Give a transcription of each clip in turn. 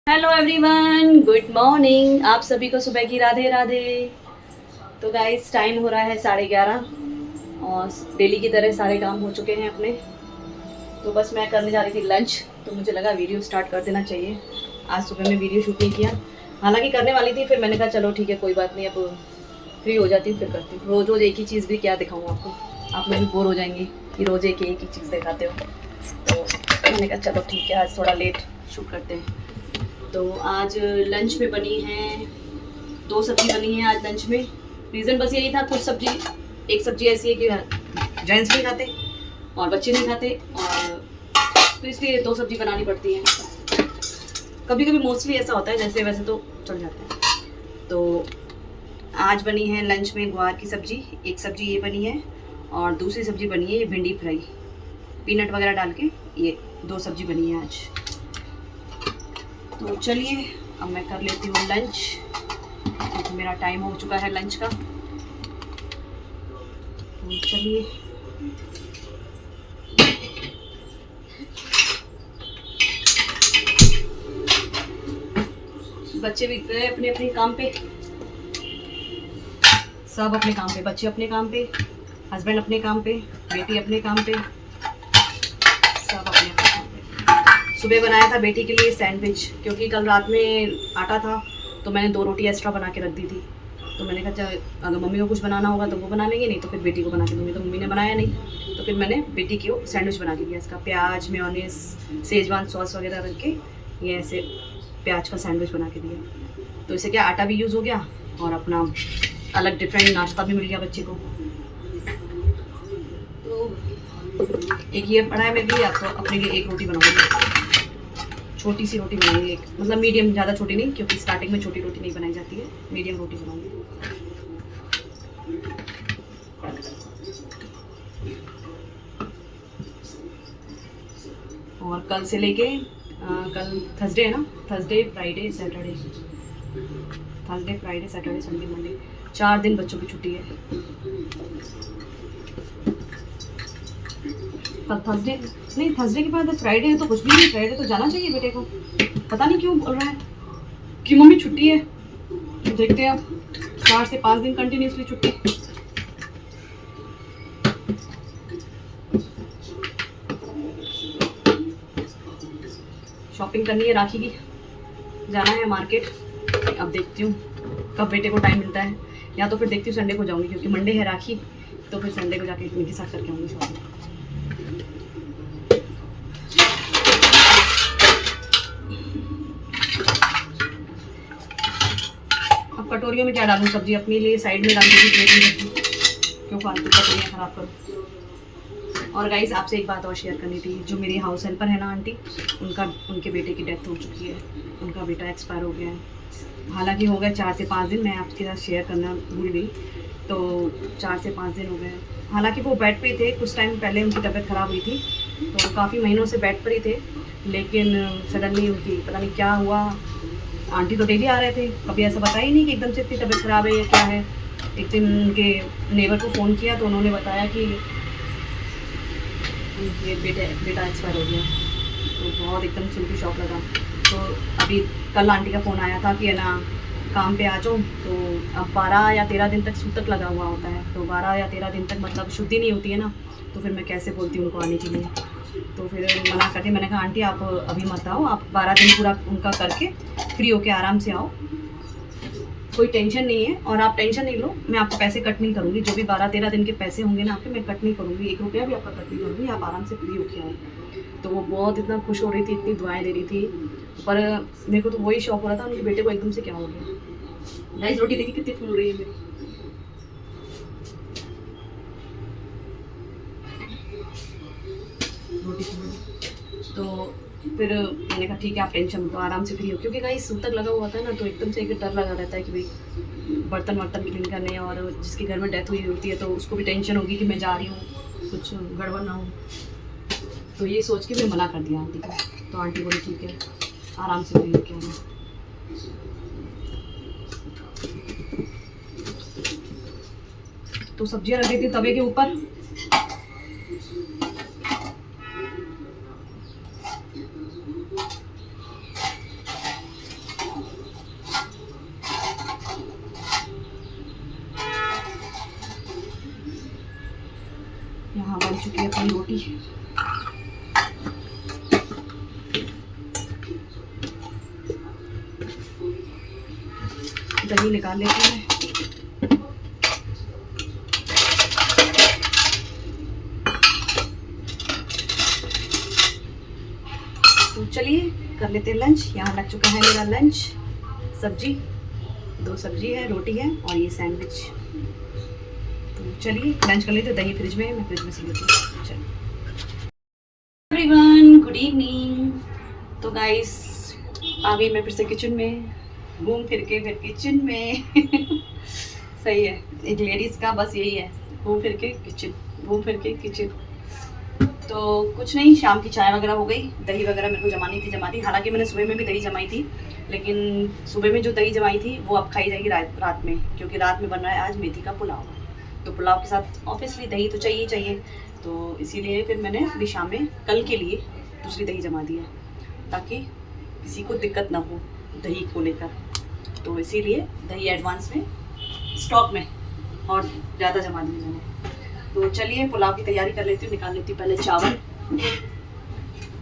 Hello everyone, good morning. आप सभी को सुबह की राधे राधे। तो गाइस टाइम हो रहा है 11:30 और डेली की तरह सारे काम हो चुके हैं अपने। तो बस मैं करने जा रही थी लंच, तो मुझे लगा वीडियो स्टार्ट कर देना चाहिए। आज सुबह में वीडियो शूट नहीं किया, हालांकि करने वाली थी, फिर मैंने कहा चलो ठीक है कोई बात नहीं, अब फ्री हो जाती हूँ फिर करती हूँ। रोज़ रोज़ एक ही चीज़ भी क्या दिखाऊँ आपको, आप लोग भी बोर हो जाएंगे कि रोज़ एक ही चीज़ दिखाते हो। तो मैंने कहा चलो ठीक है आज थोड़ा लेट शूट करते हैं। तो आज लंच में बनी है 2 सब्जी बनी है आज लंच में। रीज़न बस यही था, कुछ सब्जी, एक सब्जी ऐसी है कि जेंट्स नहीं खाते और बच्चे नहीं खाते, और तो इसलिए 2 सब्जी बनानी पड़ती है। कभी कभी मोस्टली ऐसा होता है, जैसे वैसे तो चल जाता है। तो आज बनी है लंच में ग्वार की सब्जी, एक सब्जी ये बनी है और दूसरी सब्जी बनी है ये भिंडी फ्राई, पीनट वगैरह डाल के, ये 2 सब्जी बनी है आज। तो चलिए अब मैं कर लेती हूँ लंच, क्योंकि मेरा टाइम हो चुका है लंच का। तो चलिए बच्चे भी गए अपने अपने काम पे, सब अपने काम पे, बच्चे अपने काम पे, हस्बैंड अपने काम पे, बेटी अपने काम पे, सब अपने अपने काम पे। सुबह बनाया था बेटी के लिए सैंडविच, क्योंकि कल रात में आटा था तो मैंने 2 रोटी एक्स्ट्रा बना के रख दी थी। तो मैंने कहा चल अगर मम्मी को कुछ बनाना होगा तो वो बना लेंगे, नहीं तो फिर बेटी को बना के दूँगी। तो मम्मी ने बनाया नहीं, तो फिर मैंने बेटी को सैंडविच बना के दिया। इसका प्याज, मेयोनीज, सेजवान सॉस वगैरह रख के ये ऐसे प्याज का सैंडविच बना के दिया। तो इससे क्या आटा भी यूज़ हो गया और अपना अलग डिफरेंट नाश्ता भी मिल गया बच्चे को। तो एक ये पड़ा है, मैं भी आपको अपने लिए एक रोटी बनाऊँगी, छोटी सी रोटी बनाऊंगी, एक मतलब मीडियम, ज़्यादा छोटी नहीं, क्योंकि स्टार्टिंग में छोटी रोटी नहीं बनाई जाती है, मीडियम रोटी बनाऊंगी। और कल से लेके कल थर्सडे है ना, Thursday Friday Saturday, Thursday Friday Saturday Sunday Monday, 4 दिन बच्चों की छुट्टी है। कल थर्सडे नहीं, थर्सडे के बाद फ्राइडे है तो कुछ भी नहीं, फ्राइडे तो जाना चाहिए बेटे को। पता नहीं क्यों बोल रहा है कि मम्मी छुट्टी है। तो देखते हैं अब 4 से 5 दिन कंटिन्यूसली छुट्टी। शॉपिंग करनी है राखी की, जाना है मार्केट। अब देखती हूँ कब बेटे को टाइम मिलता है, या तो फिर देखती हूँ संडे को जाऊँगी, क्योंकि मंडे है राखी, तो फिर संडे को जाके इनके साथ करके आऊँगी शॉपिंग। कटोरियों में क्या डालूँ सब्जी, अपने लिए साइड में डाल दूँगी, प्लेट में रखूँ, क्यों फालतू कटोरियाँ ख़राब करूँ। और गाइस आपसे एक बात और शेयर करनी थी, जो मेरी हाउस हेल्पर है ना आंटी, उनके बेटे की डेथ हो चुकी है, उनका बेटा एक्सपायर हो गया है। हालांकि हो गया 4 से 5 दिन, मैं आपके साथ शेयर करना भूल गई। तो 4 से 5 दिन हो गए। हालांकि वो बेड पे थे, कुछ टाइम पहले उनकी तबीयत ख़राब हुई थी, तो काफ़ी महीनों से बेड पर ही थे, लेकिन सडनली उनकी पता नहीं क्या हुआ। आंटी तो डेली आ रहे थे, कभी ऐसा बताया ही नहीं कि एकदम से इतनी तबीयत ख़राब है या क्या है। एक दिन उनके नेबर को फ़ोन किया तो उन्होंने बताया कि उनके बेटा एक्सपायर हो गया। तो बहुत एकदम सुन के शौक लगा। तो अभी कल आंटी का फ़ोन आया था कि है ना काम पे आ जाओ, तो अब 12 या 13 दिन तक सूतक लगा हुआ होता है, तो 12 या 13 दिन तक मतलब शुद्धि नहीं होती है ना, तो फिर मैं कैसे बोलती हूँ उनको आने के लिए। तो फिर मना करती, मैंने कहा आंटी आप अभी मत आओ, आप 12 दिन पूरा उनका करके फ्री होके आराम से आओ, कोई टेंशन नहीं है, और आप टेंशन नहीं लो, मैं आपको पैसे कट नहीं करूँगी, जो भी 12-13 दिन के पैसे होंगे ना आपके, मैं कट नहीं करूँगी, 1 रुपया भी आपका कट नहीं करूँगी, आप आराम से फ्री होके आओ। तो वो बहुत इतना खुश हो रही थी, इतनी दुआएं दे रही थी, पर मेरे को तो वही शौक हो रहा था उनके बेटे को एकदम से क्या हो गया। गाइस रोटी देखिए कितनी फूल रही है मेरी। रोटी फूल, तो फिर मैंने कहा ठीक है आप टेंशन मत लो, आराम से फ्री हो, क्योंकि गाइस सूतक लगा हुआ था ना, तो एकदम से एक डर लगा रहता है कि भाई बर्तन वर्तन क्लीन करने, और जिसके घर में डेथ हुई होती है तो उसको भी टेंशन होगी कि मैं जा रही हूँ, कुछ गड़बड़ ना हो। तो ये सोच के फिर मना कर दिया आंटी को। तो आंटी बोली ठीक है आराम से फ्री होके आना। तो सब्जियां रख दी थी तवे के ऊपर, चुकी है अपनी रोटी। दही निकाल लेती हूँ। तो चलिए कर लेते हैं लंच। यहाँ लग चुका है मेरा लंच। सब्जी, 2 सब्जी है, रोटी है और ये सैंडविच। तो चलिए लंच कर लेते। दही फ्रिज में है, मैं फ्रिज में से लेती हूँ। चलिए एवरीवन, गुड इवनिंग। तो गाइस आ गई मैं फिर से किचन में, घूम फिर के फिर किचन में सही है, एक लेडीज़ का बस यही है, घूम फिर के किचन, घूम फिर के किचन। तो कुछ नहीं, शाम की चाय वगैरह हो गई। दही वगैरह मेरे को जमानी थी। हालांकि मैंने सुबह में भी दही जमाई थी, लेकिन सुबह में जो दही जमाई थी वो अब खाई जाएगी रात में, क्योंकि रात में बन रहा है आज मेथी का पुलाव। तो पुलाव के साथ ऑब्वियसली दही तो चाहिए ही चाहिए। तो इसीलिए फिर मैंने अभी शाम में कल के लिए दूसरी दही जमा दी है, ताकि किसी को दिक्कत ना हो दही को लेकर। तो इसीलिए दही एडवांस में स्टॉक में और ज़्यादा जमा दी मैंने। तो चलिए पुलाव की तैयारी कर लेती हूँ। निकाल लेती हूँ पहले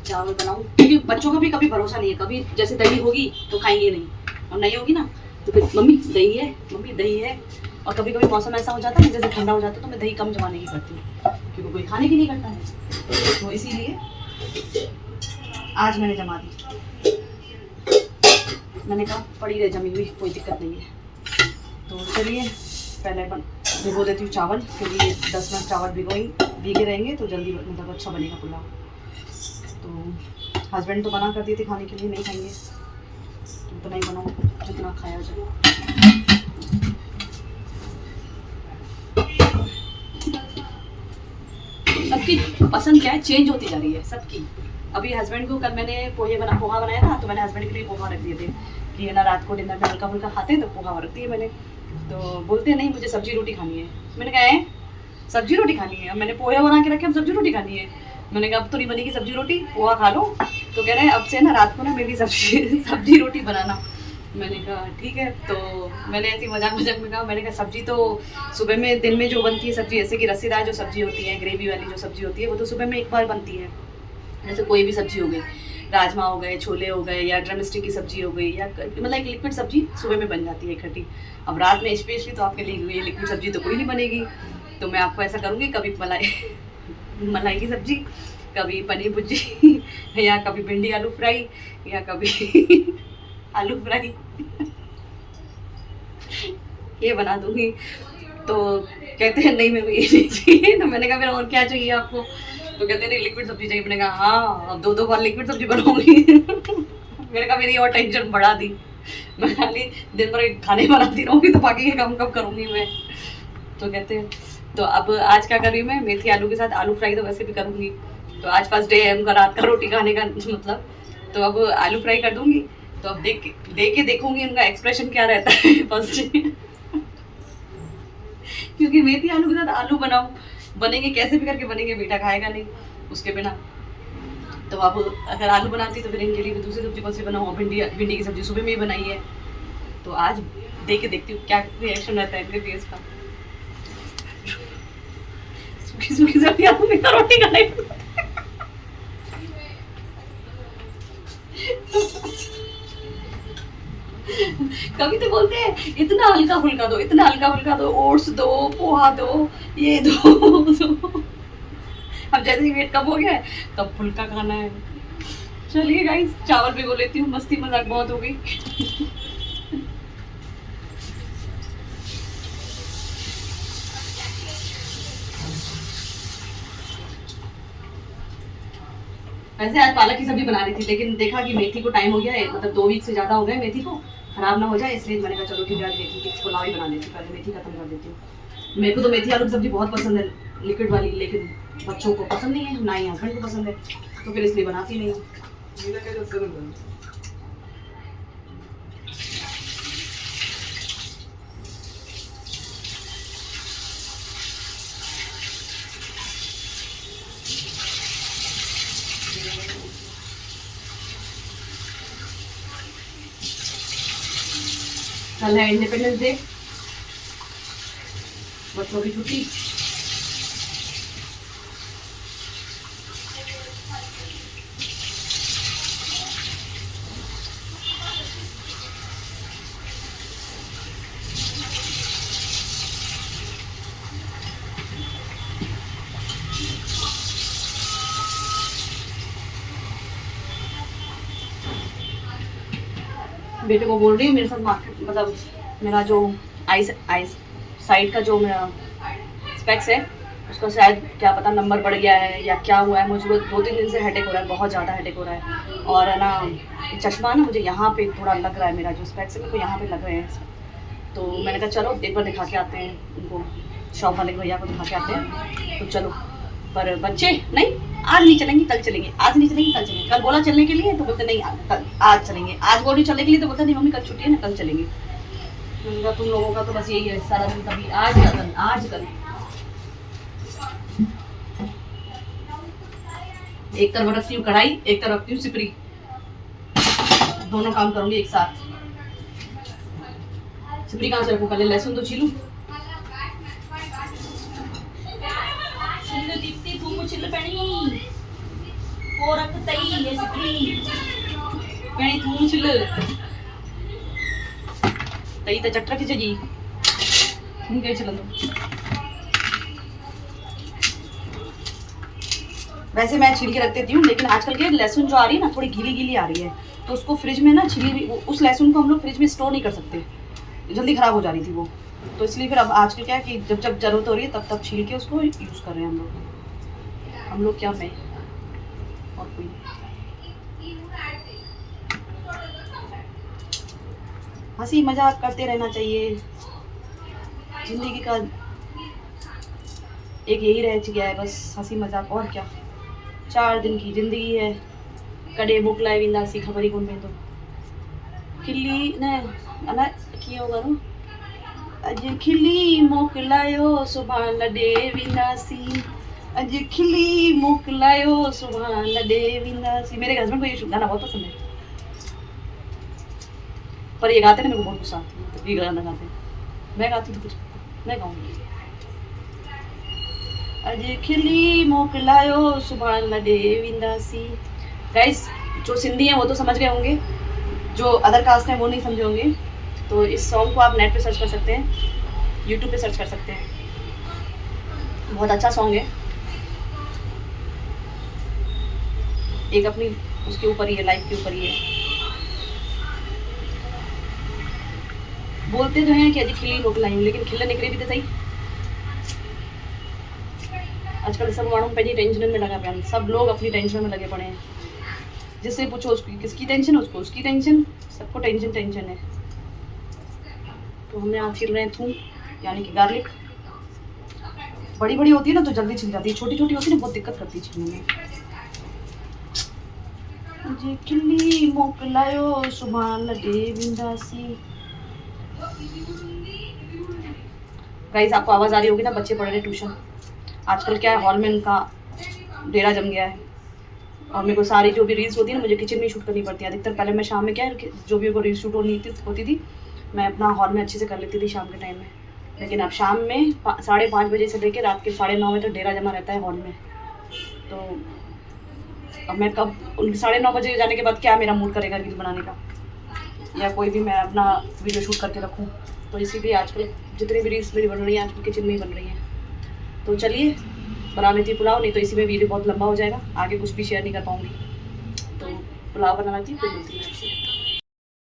चावल बनाऊँ, क्योंकि बच्चों का भी कभी भरोसा नहीं है। कभी जैसे दही होगी तो खाएंगे नहीं, और नहीं होगी ना तो फिर मम्मी दही है, मम्मी दही है। और कभी कभी मौसम ऐसा हो जाता है जैसे ठंडा हो जाता है, तो मैं दही कम जमाने की करती हूँ, क्योंकि कोई खाने की नहीं करता है। तो इसीलिए आज मैंने जमा दी। मैंने कहा पड़ी रहे जमी हुई, कोई दिक्कत नहीं है। तो चलिए पहले भिगो देती हूँ चावल, क्योंकि 10 मिनट चावल भीगे रहेंगे तो जल्दी मतलब अच्छा बनेगा पुलाव। तो हस्बैंड तो मना कर दिए थे खाने के लिए, नहीं खाएंगे, तो उतना ही बनाओ जितना खाया जाए। सबकी पसंद क्या है, चेंज होती जा रही है सबकी। अभी हस्बैंड को कल मैंने पोहा बनाया था, तो मैंने हस्बैंड के लिए पोहा रख दिए थे कि है ना रात को डिनर में हल्का फुल्का खाते हैं, तो पोहा रख दिए मैंने। तो बोलते नहीं मुझे सब्जी रोटी खानी है। मैंने कहा है सब्जी रोटी खानी है, अब मैंने पोहा बना के रखे, अब सब्जी रोटी खानी है। मैंने कहा अब तो नहीं बनेगी सब्जी रोटी, पोहा खा लो। तो कह रहे हैं अब से ना रात को ना मेरी सब्जी रोटी बनाना। मैंने कहा ठीक है। तो मैंने ऐसी मजाक में कहा, मैंने कहा सब्जी तो सुबह में दिन में जो बनती है सब्जी, जैसे कि रसीदार जो सब्जी होती है, ग्रेवी वाली जो सब्जी होती है, वो तो सुबह में एक बार बनती है। जैसे कोई भी सब्जी हो गई, राजमा हो गए, छोले हो गए, या ड्रम स्टिक की सब्जी हो गई, या मतलब एक लिक्विड सब्जी सुबह में बन जाती है इकट्ठी। अब रात में स्पेशली तो आपके लिए ये लिक्विड सब्जी तो कोई नहीं बनेगी। तो मैं आपको ऐसा करूँगी, कभी मलाई की सब्जी, कभी पनीर भुर्जी या कभी भिंडी आलू फ्राई, या कभी आलू फ्राई ये बना दूँगी। तो कहते हैं नहीं मेरे को ये नहीं चाहिए। तो मैंने कहा फिर और क्या चाहिए आपको? तो कहते नहीं लिक्विड सब्जी चाहिए। मैंने कहा हाँ, अब 2 बार लिक्विड सब्जी बनाऊंगी। मैंने कहा मेरी और टेंशन बढ़ा दी। मैं खाली दिन भर खाने बनाती रहूँगी, तो बाकी के काम कब करूँगी मैं? तो कहते हैं तो अब आज क्या कर रही हूँ मैं, मेथी आलू के साथ आलू फ्राई तो वैसे भी करूँगी। तो आज फर्स्ट डे है उनका रात का रोटी खाने का मतलब, तो अब आलू फ्राई कर दूँगी। तो अब देख के देखूँगी उनका एक्सप्रेशन क्या रहता है फर्स्ट डे। क्योंकि मेथी आलू के साथ आलू बनाऊँ, बनेंगे कैसे भी करके बनेंगे, बेटा खाएगा नहीं उसके बिना। तो अब अगर आलू बनाती तो फिर इनके लिए भी दूसरी सब्जी कौन सी बनाऊँ? भिंडी की सब्जी सुबह में ही बनाई है। तो आज देख के देखती हूँ क्या रिएक्शन रहता है इनके फेस का। सूखी सब्जी आलू में रोटी खाने कभी तो बोलते हैं इतना हल्का फुल्का दो, इतना हल्का फुल्का दो, ओट्स दो, पोहा दो, ये दो। अब जैसे ही वेट कम हो गया है तब फुल्का खाना है। चलिए गाइस चावल भिगो लेती हूँ, मस्ती मजाक बहुत हो गई। वैसे आज पालक की सब्जी बना रही थी, लेकिन देखा कि मेथी को टाइम हो गया है, मतलब 2 वीक से ज़्यादा हो गए मेथी को, खराब ना हो जाए, इसलिए मैंने कहा चलो ठीक है मेथी की पुलाव ही बना लेती हूँ, पहले मेथी खत्म कर देती हूँ। मेरे को तो मेथी आलू की सब्जी बहुत पसंद है लिक्विड वाली, लेकिन बच्चों को पसंद नहीं है, ना ही हस्बैंड को पसंद है, तो फिर इसलिए बनाती नहीं हूँ। कल है इंडिपेंडेंस डे, बच्चों की छुट्टी, बेटे को बोल रही हूँ मेरे साथ मार्केट, मतलब मेरा जो आई साइड का जो मेरा स्पेक्स है उसका शायद क्या पता नंबर बढ़ गया है या क्या हुआ है। मुझे 2-3 दिन से हेडेक हो रहा है, बहुत ज़्यादा हेडेक हो रहा है। और है ना चश्मा ना मुझे यहाँ पे थोड़ा लग रहा है, मेरा जो स्पेक्स है मेरे को यहाँ पे लग रहे हैं। तो मैंने कहा चलो एक बार दिखा के आते हैं उनको, शॉप वाले भैया को दिखा के आते हैं। तो चलो, पर बच्चे नहीं, आज नहीं चलेंगे कल चलेंगे, आज नहीं चलेंगे कल चलेंगे। कल बोला चलने के लिए तो बोलते नहीं कल आज चलेंगे, आज बोल रही चलने के लिए तो बोलते नहीं मम्मी कल छुट्टी है ना कल चलेंगे। मैंने कहा तुम लोगों का तो बस यही है, सारा दिन कभी आज कल आज कल। एक तरफ रखती हूँ कढ़ाई, एक तरफ रखती हूँ सिपरी, दोनों काम करूंगी एक साथ। सिपरी कहाँ से रखूँ, पहले लहसुन तो छीलूं। दीप्ति तू छिल पैनी को रख तई ये सिपरी पैनी तू छिल तई तो चट रखी जी तुम के चलन दो। वैसे मैं छील के रख देती हूँ, लेकिन आजकल के लहसुन जो आ रही है ना थोड़ी गीली गीली आ रही है, तो उसको फ्रिज में ना छिली हुई उस लहसुन को हम लोग फ्रिज में स्टोर नहीं कर सकते, जल्दी ख़राब हो जा रही थी वो। तो इसलिए फिर अब आजकल क्या है कि जब जब ज़रूरत हो रही है तब तब छील के उसको यूज़ कर रहे हैं हम लोग क्या मैं और कोई। हंसी मजाक करते रहना चाहिए, ज़िंदगी का एक यही रह गया है बस, हंसी मजाक और क्या। 4 दिन की ज़िंदगी है, कड़े मोकलाए विंदासी खबरी कौन में तो खिल्ली ने अना की होगा ना अज खिली मोकलायो सुबह लडे विंदासी, अज खिली मोकलायो सुबह लडे विंदासी। मेरे हस्बैंड को ये गाना बहुत पसंद है, पर ये गाते ना मेरे को बहुत गुस्सा आता है, तो ये गाना गाते हैं। मैं गाती हूँ तो कुछ मैं गाऊंगी। अज खिली मोकलायो सुबह लडे विंदासी। गाइस जो सिंधी हैं वो तो समझ गए होंगे, जो अदर कास्ट हैं वो नहीं समझे होंगे। तो इस सॉन्ग को आप नेट पे सर्च कर सकते हैं, यूट्यूब पे सर्च कर सकते हैं, बहुत अच्छा सॉन्ग है। एक अपनी उसके ऊपर ही है, लाइफ के ऊपर ही है। बोलते तो हैं कि अजी खिली मोकलाई हूँ, लेकिन खिलने निकले भी तो सही। आजकल सब माण्हू पंहिंजी टेंशन में लगा पाए, सब लोग अपनी टेंशन में लगे पड़े हैं। जिससे पूछो उसकी किसकी टेंशन, उसको उसकी टेंशन, सबको टेंशन है। तो हमने यहाँ छिल रहे हैं थूम, यानी कि गार्लिक। बड़ी बड़ी होती है ना तो जल्दी छिल जाती है, छोटी छोटी होती है ना बहुत दिक्कत करती है छिलने में। मुझे खिली मोकलायो सुबह लडे विंदासी। गाइस आपको आवाज़ आ रही होगी ना, बच्चे पढ़ रहे ट्यूशन। आजकल क्या है, हॉल में उनका डेरा जम गया है, और मेरे को सारी जो भी रील्स होती है ना मुझे किचन में ही शूट करनी पड़ती है अधिकतर। पहले मैं शाम में क्या है जो भी रील्स शूट होती थी मैं अपना हॉल में अच्छे से कर लेती थी शाम के टाइम में, लेकिन अब शाम में 5:30 बजे से लेकर रात के 9:30 बजे तक डेरा जमा रहता है हॉल में। तो अब मैं कब 9:30 बजे जाने के बाद क्या मेरा मूड करेगा रील बनाने का, या कोई भी मैं अपना वीडियो शूट करके रखूँ। तो इसीलिए आजकल जितनी भी रील्स मेरी बन रही हैं आजकल किचन में ही बन रही हैं। तो चलिए बना लेती हूँ पुलाव, नहीं तो इसी में वीडियो बहुत लंबा हो जाएगा, आगे कुछ भी शेयर नहीं कर पाऊँगी। तो पुलाव बना लेती हूँ, फिर मिलती हूँ आपसे।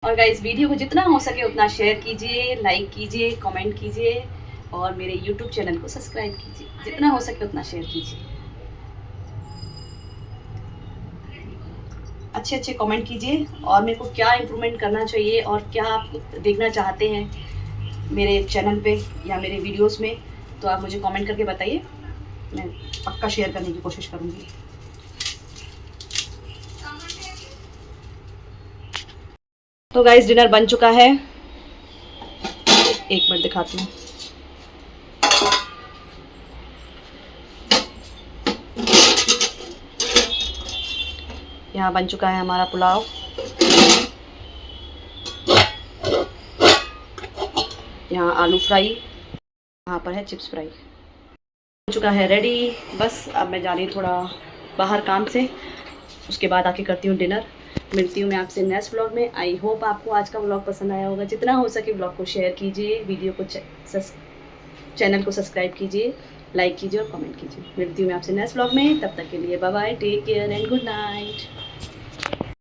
और गाइस वीडियो को जितना हो सके उतना शेयर कीजिए, लाइक कीजिए, कमेंट कीजिए, और मेरे यूट्यूब चैनल को सब्सक्राइब कीजिए। जितना हो सके उतना शेयर कीजिए, अच्छे अच्छे कमेंट कीजिए, और मेरे को क्या इम्प्रूवमेंट करना चाहिए और क्या आप देखना चाहते हैं मेरे चैनल पे या मेरे वीडियोस में, तो आप मुझे कमेंट करके बताइए, मैं पक्का शेयर करने की कोशिश करूँगी। तो गाइस डिनर बन चुका है, एक मिनट दिखाती हूँ। यहाँ बन चुका है हमारा पुलाव, यहाँ आलू फ्राई, यहाँ पर है चिप्स फ्राई। हो चुका है रेडी, बस अब मैं जा रही हूँ थोड़ा बाहर काम से, उसके बाद आके करती हूँ डिनर। मिलती हूँ मैं आपसे नेक्स्ट व्लॉग में। आई होप आपको आज का व्लॉग पसंद आया होगा। जितना हो सके व्लॉग को शेयर कीजिए, वीडियो को चैनल को सब्सक्राइब कीजिए, लाइक कीजिए और कमेंट कीजिए। मिलती हूँ मैं आपसे नेक्स्ट व्लॉग में, तब तक के लिए bye bye, take care and good night.